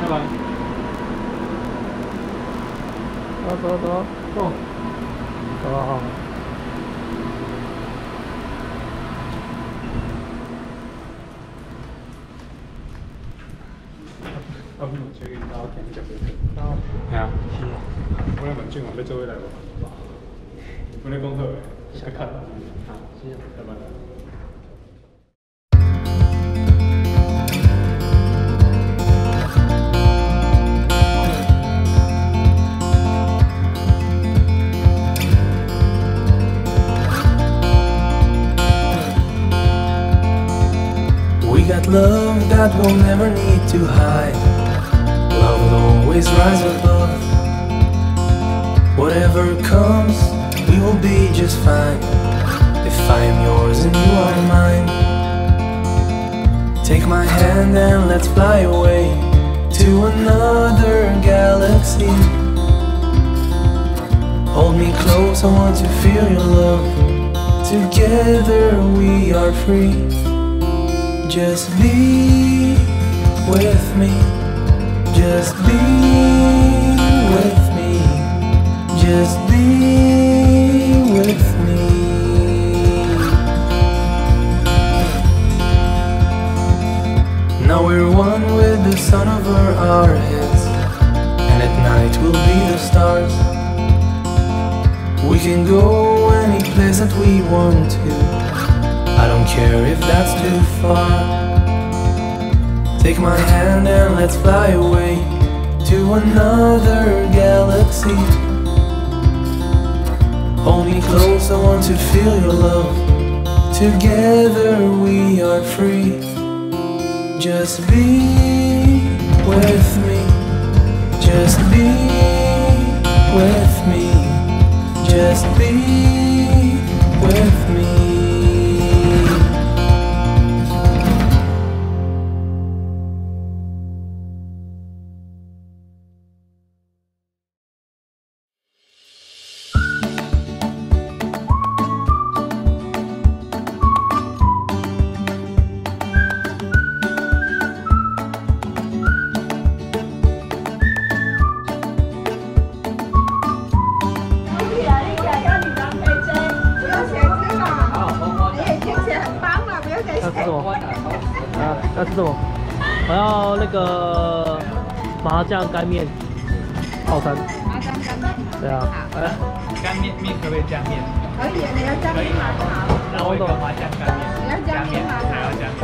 拜拜。走。好。我问最近到今日就到。系啊。是。我来问俊宏要做伙来无？我咧讲好诶，去看。好，是。拜拜。We got love that we'll never need to hide. Love will always rise above. Whatever comes, we will be just fine. If I am yours and you are mine. Take my hand and let's fly away to another galaxy. Hold me close, I want to feel your love. Together we are free. Just be with me. Just be with me. Just be with me. Now we're one with the sun over our heads, and at night we'll be the stars. We can go any place that we want to. I don't care if that's too far. Take my hand and let's fly away to another galaxy. Hold me close, I want to feel your love. Together we are free. Just be with me. Just be with me. Just be with me.要吃什么？我要那个麻酱干面套餐。麻酱干面。对啊。好。干面可不可以加面？可以，你要加面吗？好。那我一个麻酱干面。你要加面吗？还要加面。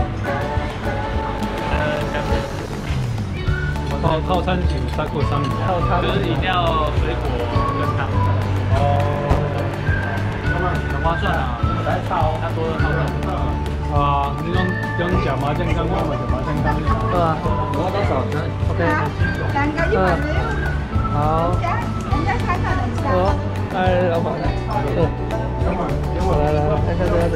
加面。套餐请3个商品。套餐就是一定要水果跟汤。哦。很划算啊！它多了套餐。啊，你用小麻酱干面或者麻酱干面。对啊。我要多少？OK。2个100没有。好。人家看看一下。好，来，老板。来，看看这个。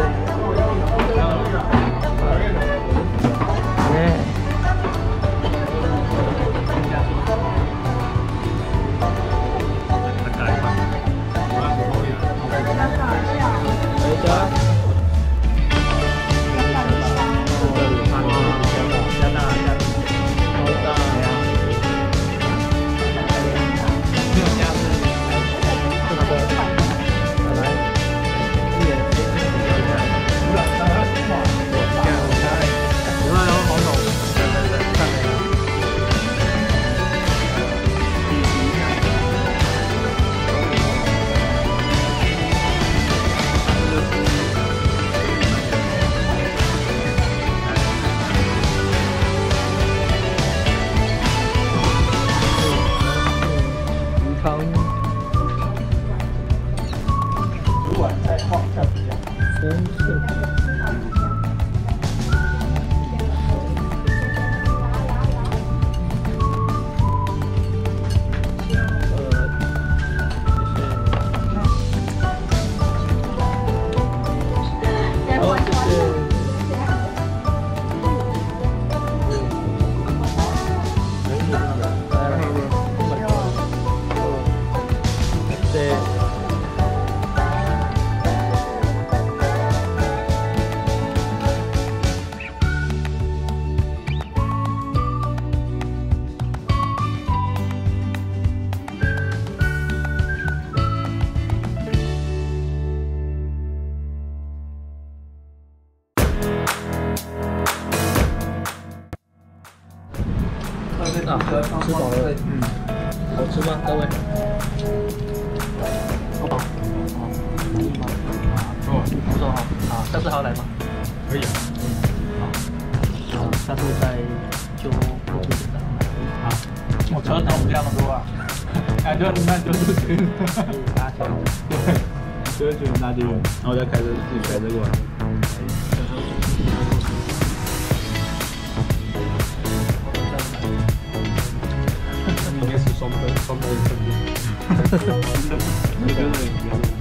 吃饱了，好吃吗，各位？好饱，满意吗？不错哈，好，下次还要来吗？可以啊。好，下次再就播出简单。好，我车头这样多啊，感觉那就是群，搭起来。对，就是群搭地，然后再开车自己开车过来。应该是双倍的成本。我觉得。